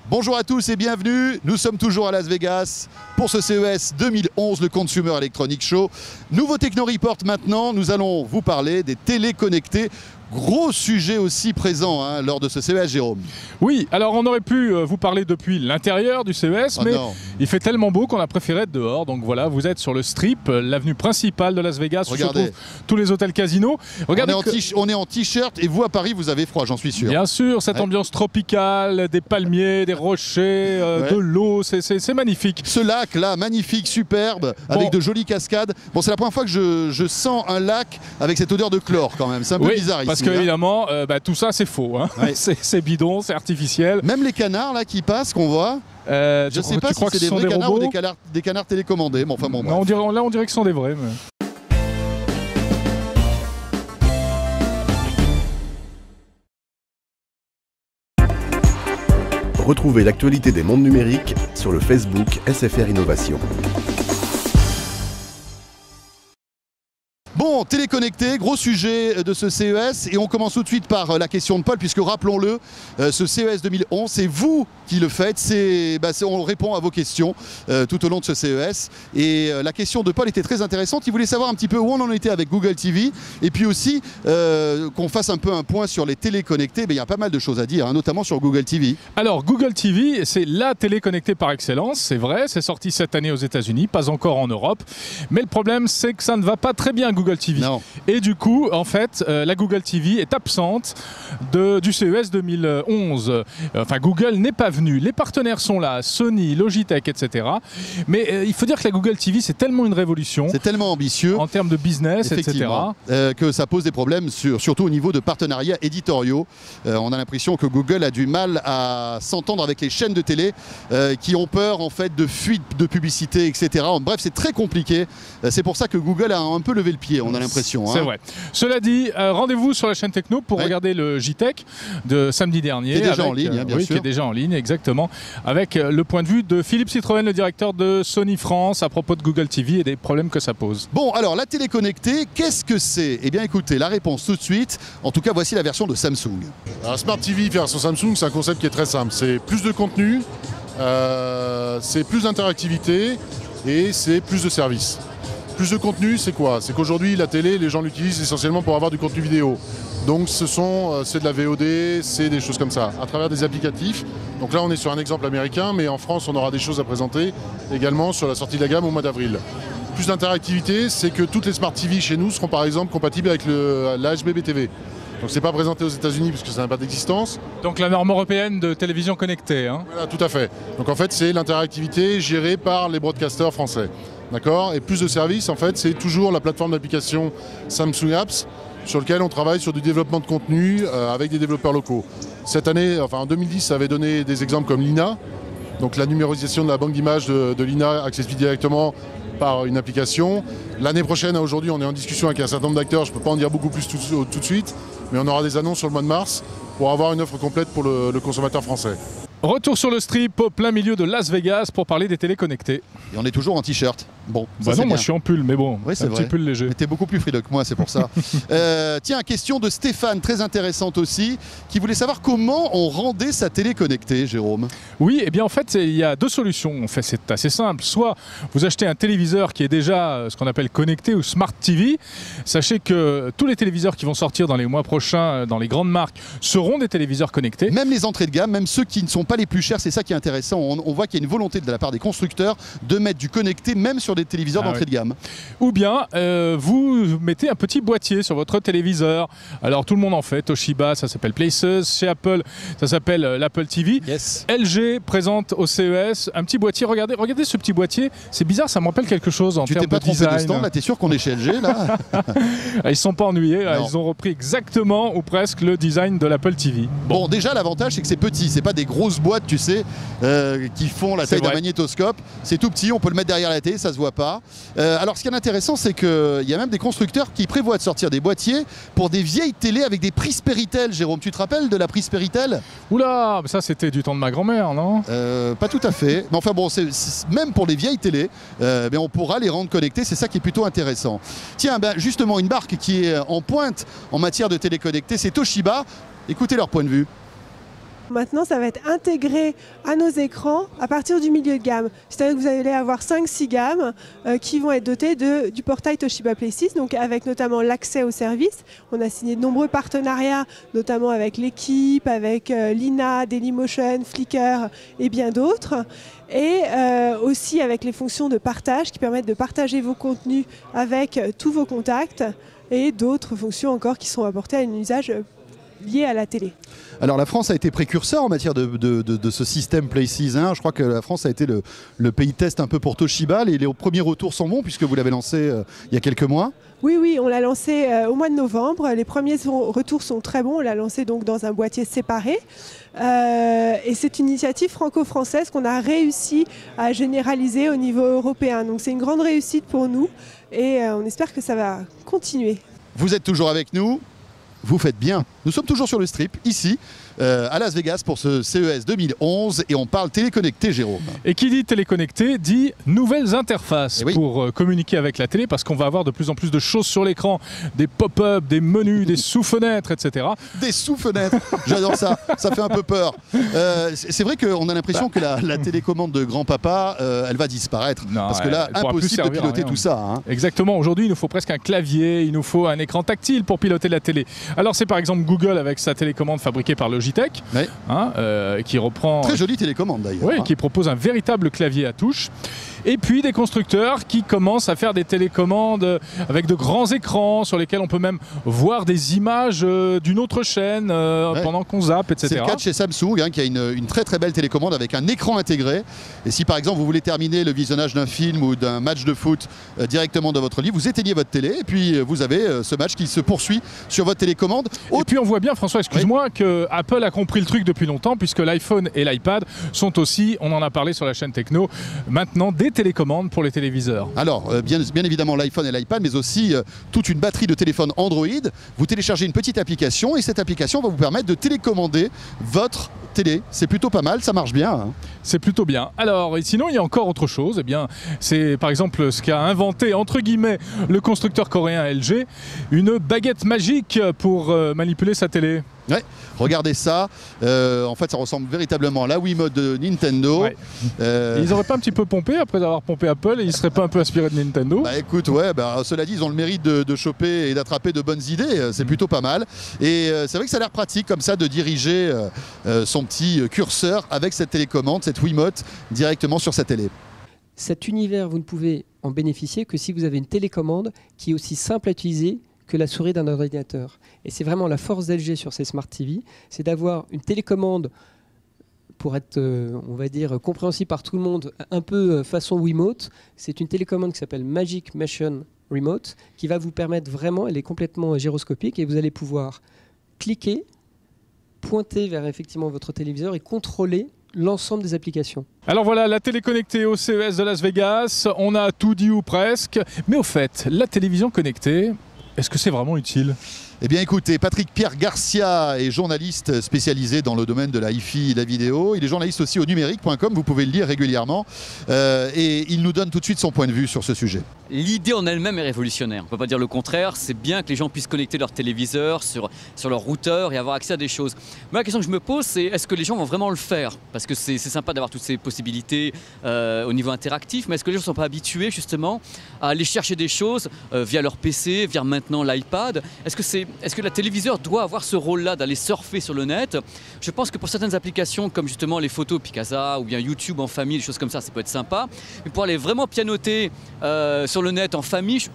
Bonjour à tous et bienvenue, nous sommes toujours à Las Vegas pour ce CES 2011, le Consumer Electronics Show. Nouveau Techno Report maintenant, nous allons vous parler des télés connectées. Gros sujet aussi présent lors de ce CES, Jérôme. Oui, alors on aurait pu vous parler depuis l'intérieur du CES, mais il fait tellement beau qu'on a préféré être dehors. Donc voilà, vous êtes sur le Strip, l'avenue principale de Las Vegas, où se retrouvent tous les hôtels casinos. Regardez, on est en t-shirt et vous à Paris, vous avez froid, j'en suis sûr. Bien sûr, cette ambiance tropicale, des palmiers, des rochers, de l'eau, c'est magnifique. Ce lac là, magnifique, superbe, avec de jolies cascades. Bon, c'est la première fois que je sens un lac avec cette odeur de chlore quand même, c'est un peu bizarre ici. Parce que évidemment, tout ça c'est faux, c'est bidon, c'est artificiel. Même les canards là qui passent, qu'on voit. Je ne sais pas si c'est des vrais canards ou des canards télécommandés. Bon, enfin, bon, non, on dirait que ce sont des vrais. Mais... Retrouvez l'actualité des mondes numériques sur le Facebook SFR Innovation. Bon, téléconnecté, gros sujet de ce CES et on commence tout de suite par la question de Paul puisque rappelons-le, ce CES 2011, c'est vous qui le faites, on répond à vos questions tout au long de ce CES et la question de Paul était très intéressante, il voulait savoir un petit peu où on en était avec Google TV et puis aussi qu'on fasse un peu un point sur les télés connectées, il y a pas mal de choses à dire, notamment sur Google TV. Alors Google TV, c'est la télé connectée par excellence, c'est vrai, c'est sorti cette année aux États-Unis, pas encore en Europe, mais le problème c'est que ça ne va pas très bien Google TV. Non. Et du coup, en fait, la Google TV est absente du CES 2011. Enfin, Google n'est pas venu. Les partenaires sont là, Sony, Logitech, etc. Mais il faut dire que la Google TV, c'est tellement une révolution. C'est tellement ambitieux. En termes de business, etc. Que ça pose des problèmes, surtout au niveau de partenariats éditoriaux. On a l'impression que Google a du mal à s'entendre avec les chaînes de télé qui ont peur, en fait, de fuite de publicité, etc. Bref, c'est très compliqué. C'est pour ça que Google a un peu levé le pied. On a l'impression. C'est vrai. Cela dit, rendez-vous sur la chaîne Techno pour regarder le JTech de samedi dernier. Qui est déjà en ligne, bien sûr. Qui est déjà en ligne, exactement. Avec le point de vue de Philippe Citroën, le directeur de Sony France, à propos de Google TV et des problèmes que ça pose. Bon, alors la télé connectée, qu'est-ce que c'est? Eh bien écoutez, la réponse tout de suite. En tout cas, voici la version de Samsung. Alors, Smart TV version Samsung, c'est un concept qui est très simple. C'est plus de contenu, c'est plus d'interactivité et c'est plus de services. Plus de contenu, c'est quoi? C'est qu'aujourd'hui, la télé, les gens l'utilisent essentiellement pour avoir du contenu vidéo. Donc c'est de la VOD, c'est des choses comme ça, à travers des applicatifs. Donc là, on est sur un exemple américain, mais en France, on aura des choses à présenter également sur la sortie de la gamme au mois d'avril. Plus d'interactivité, c'est que toutes les Smart TV chez nous seront par exemple compatibles avec la HBB TV. Donc c'est pas présenté aux États-Unis puisque ça n'a pas d'existence. Donc la norme européenne de télévision connectée. Voilà, tout à fait. Donc en fait, c'est l'interactivité gérée par les broadcasters français. D'accord. Et plus de services, en fait, c'est toujours la plateforme d'application Samsung Apps sur lequel on travaille sur du développement de contenu avec des développeurs locaux. Cette année, en 2010, ça avait donné des exemples comme Lina, donc la numérisation de la banque d'images de Lina accessible directement par une application. L'année prochaine, aujourd'hui, on est en discussion avec un certain nombre d'acteurs, je ne peux pas en dire beaucoup plus tout de suite, mais on aura des annonces sur le mois de mars pour avoir une offre complète pour le consommateur français. Retour sur le Strip au plein milieu de Las Vegas pour parler des télés connectées. Et on est toujours en t-shirt. Bon, non, moi je suis en pull, mais bon, oui, c'est un petit pull léger. Mais t'es beaucoup plus frileux que moi, c'est pour ça. Tiens, question de Stéphane, très intéressante aussi, qui voulait savoir comment on rendait sa télé connectée, Jérôme. Oui, et bien en fait, il y a deux solutions. En fait, c'est assez simple. Soit vous achetez un téléviseur qui est déjà ce qu'on appelle connecté ou Smart TV. Sachez que tous les téléviseurs qui vont sortir dans les mois prochains dans les grandes marques seront des téléviseurs connectés. Même les entrées de gamme, même ceux qui ne sont pas les plus chers, c'est ça qui est intéressant. On voit qu'il y a une volonté de la part des constructeurs de mettre du connecté même sur des téléviseurs d'entrée de gamme. Ou bien vous mettez un petit boîtier sur votre téléviseur. Alors tout le monde en fait. Toshiba, ça s'appelle Places. Chez Apple, ça s'appelle l'Apple TV. Yes. LG présente au CES un petit boîtier. Regardez ce petit boîtier. C'est bizarre, ça me rappelle quelque chose en termes de design. Tu t'es pas trompé de stand là? T'es sûr qu'on est chez LG là? Ils sont pas ennuyés. Ils ont repris exactement ou presque le design de l'Apple TV. Bon, déjà l'avantage c'est que c'est petit. C'est pas des grosses boîtes, tu sais, qui font la taille d'un magnétoscope. C'est tout petit. On peut le mettre derrière la télé, ça se voit pas. Alors ce qui est intéressant, c'est qu'il y a même des constructeurs qui prévoient de sortir des boîtiers pour des vieilles télés avec des prises Péritel. Jérôme, tu te rappelles de la prise Péritel? Oula, ça c'était du temps de ma grand-mère, non? Pas tout à fait. Mais enfin bon, même pour les vieilles télés, on pourra les rendre connectées. C'est ça qui est plutôt intéressant. Tiens, justement, une marque qui est en pointe en matière de télé connectée, c'est Toshiba. Écoutez leur point de vue. Maintenant, ça va être intégré à nos écrans à partir du milieu de gamme. C'est-à-dire que vous allez avoir 5-6 gammes qui vont être dotées du portail Toshiba Places, donc avec notamment l'accès aux services. On a signé de nombreux partenariats, notamment avec l'équipe, avec Lina, Dailymotion, Flickr et bien d'autres. Et aussi avec les fonctions de partage qui permettent de partager vos contenus avec tous vos contacts et d'autres fonctions encore qui sont apportées à un usage lié à la télé. Alors la France a été précurseur en matière de ce système Places. Hein. Je crois que la France a été le pays test un peu pour Toshiba. Les premiers retours sont bons puisque vous l'avez lancé il y a quelques mois. Oui, on l'a lancé au mois de novembre. Les premiers retours sont très bons. On l'a lancé donc dans un boîtier séparé. Et c'est une initiative franco-française qu'on a réussi à généraliser au niveau européen. Donc c'est une grande réussite pour nous et on espère que ça va continuer. Vous êtes toujours avec nous. Vous faites bien. Nous sommes toujours sur le strip, ici, à Las Vegas pour ce CES 2011 et on parle téléconnecté, Jérôme. Et qui dit téléconnecté dit nouvelles interfaces oui. pour communiquer avec la télé parce qu'on va avoir de plus en plus de choses sur l'écran, des pop-up, des menus, des sous-fenêtres, etc. Des sous-fenêtres, j'adore ça, ça fait un peu peur. C'est vrai qu'on a l'impression que la télécommande de grand-papa, elle va disparaître. Non, parce que là, impossible de piloter tout ça. Hein. Exactement, aujourd'hui il nous faut presque un clavier, il nous faut un écran tactile pour piloter la télé. Alors c'est par exemple Google avec sa télécommande fabriquée par Logitech, oui. Qui reprend... Très jolie télécommande d'ailleurs. Oui, hein. qui propose un véritable clavier à touche. Et puis des constructeurs qui commencent à faire des télécommandes avec de grands écrans sur lesquels on peut même voir des images d'une autre chaîne pendant qu'on zappe, etc. C'est le cas de chez Samsung hein, qui a une très très belle télécommande avec un écran intégré. Et si par exemple vous voulez terminer le visionnage d'un film ou d'un match de foot directement dans votre lit, vous éteignez votre télé et puis vous avez ce match qui se poursuit sur votre télécommande. Et puis on voit bien, François, excuse-moi, que Apple a compris le truc depuis longtemps puisque l'iPhone et l'iPad sont aussi, on en a parlé sur la chaîne Techno, maintenant des télécommandes pour les téléviseurs. Alors, bien évidemment l'iPhone et l'iPad, mais aussi toute une batterie de téléphones Android. Vous téléchargez une petite application et cette application va vous permettre de télécommander votre télé. C'est plutôt pas mal, ça marche bien. Hein. C'est plutôt bien. Alors, et sinon, il y a encore autre chose. Eh bien, c'est par exemple ce qu'a inventé, entre guillemets, le constructeur coréen LG, une baguette magique pour manipuler sa télé. Ouais, regardez ça. En fait, ça ressemble véritablement à la Wiimote de Nintendo. Ouais. Ils n'auraient pas un petit peu pompé après avoir pompé Apple et ils ne seraient pas un peu inspirés de Nintendo? Bah écoute, ouais, cela dit, ils ont le mérite de choper et d'attraper de bonnes idées. C'est plutôt pas mal. Et c'est vrai que ça a l'air pratique comme ça de diriger son petit curseur avec cette télécommande, cette Wiimote, directement sur sa télé. Cet univers, vous ne pouvez en bénéficier que si vous avez une télécommande qui est aussi simple à utiliser que la souris d'un ordinateur. Et c'est vraiment la force d'LG sur ces Smart TV, c'est d'avoir une télécommande pour être, on va dire, compréhensible par tout le monde, un peu façon Wiimote. C'est une télécommande qui s'appelle Magic Motion Remote, qui va vous permettre vraiment, elle est complètement gyroscopique, et vous allez pouvoir cliquer, pointer vers effectivement votre téléviseur et contrôler l'ensemble des applications. Alors voilà, la télé connectée au CES de Las Vegas, on a tout dit ou presque, mais au fait, la télévision connectée, est-ce que c'est vraiment utile ? Eh bien écoutez, Patrick Pierre Garcia est journaliste spécialisé dans le domaine de la hi-fi et la vidéo. Il est journaliste aussi au numérique.com, vous pouvez le lire régulièrement. Et il nous donne tout de suite son point de vue sur ce sujet. L'idée en elle-même est révolutionnaire. On ne peut pas dire le contraire. C'est bien que les gens puissent connecter leur téléviseur sur leur routeur et avoir accès à des choses. Mais la question que je me pose, c'est est-ce que les gens vont vraiment le faire ? Parce que c'est sympa d'avoir toutes ces possibilités au niveau interactif, mais est-ce que les gens ne sont pas habitués justement à aller chercher des choses via leur PC, via maintenant l'iPad ? Est-ce que la téléviseur doit avoir ce rôle-là d'aller surfer sur le net ? Je pense que pour certaines applications comme justement les photos Picasa ou bien YouTube en famille, des choses comme ça peut être sympa. Mais pour aller vraiment pianoter sur le net en famille,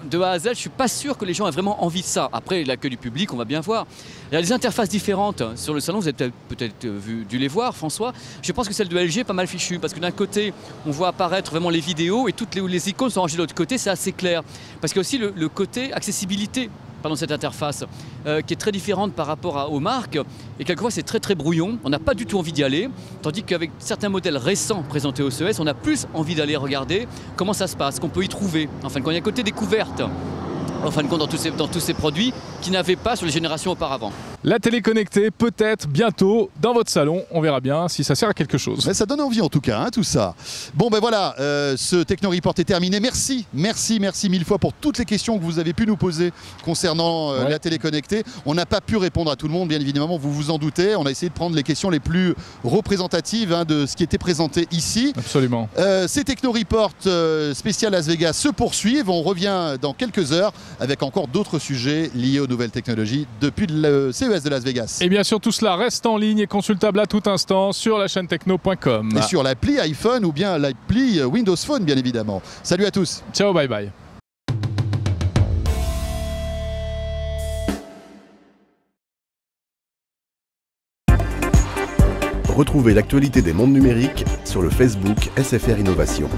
de A à Z, je ne suis pas sûr que les gens aient vraiment envie de ça. Après, l'accueil du public, on va bien voir. Il y a des interfaces différentes sur le salon, vous avez peut-être dû les voir, François. Je pense que celle de LG est pas mal fichue, parce que d'un côté, on voit apparaître vraiment les vidéos et toutes les icônes sont rangées de l'autre côté, c'est assez clair. Parce qu'il y a aussi le côté accessibilité dans cette interface, qui est très différente par rapport aux marques, et quelquefois c'est très très brouillon, on n'a pas du tout envie d'y aller, tandis qu'avec certains modèles récents présentés au CES, on a plus envie d'aller regarder comment ça se passe, qu'on peut y trouver, enfin quand il y a un côté découverte, en fin de compte dans tous ces produits qui n'avaient pas sur les générations auparavant. La télé connectée, peut-être bientôt dans votre salon. On verra bien si ça sert à quelque chose. Mais ça donne envie en tout cas, hein, tout ça. Bon ben voilà, ce Techno Report est terminé. Merci mille fois pour toutes les questions que vous avez pu nous poser concernant la télé connectée. On n'a pas pu répondre à tout le monde, bien évidemment, vous vous en doutez. On a essayé de prendre les questions les plus représentatives de ce qui était présenté ici. Absolument. Ces Techno Report spécial Las Vegas se poursuivent. On revient dans quelques heures avec encore d'autres sujets liés aux nouvelles technologies depuis le CES de Las Vegas. Et bien sûr, tout cela reste en ligne et consultable à tout instant sur la chaîne techno.com. Et sur l'appli iPhone ou bien l'appli Windows Phone, bien évidemment. Salut à tous. Ciao, bye bye. Retrouvez l'actualité des mondes numériques sur le Facebook SFR Innovation.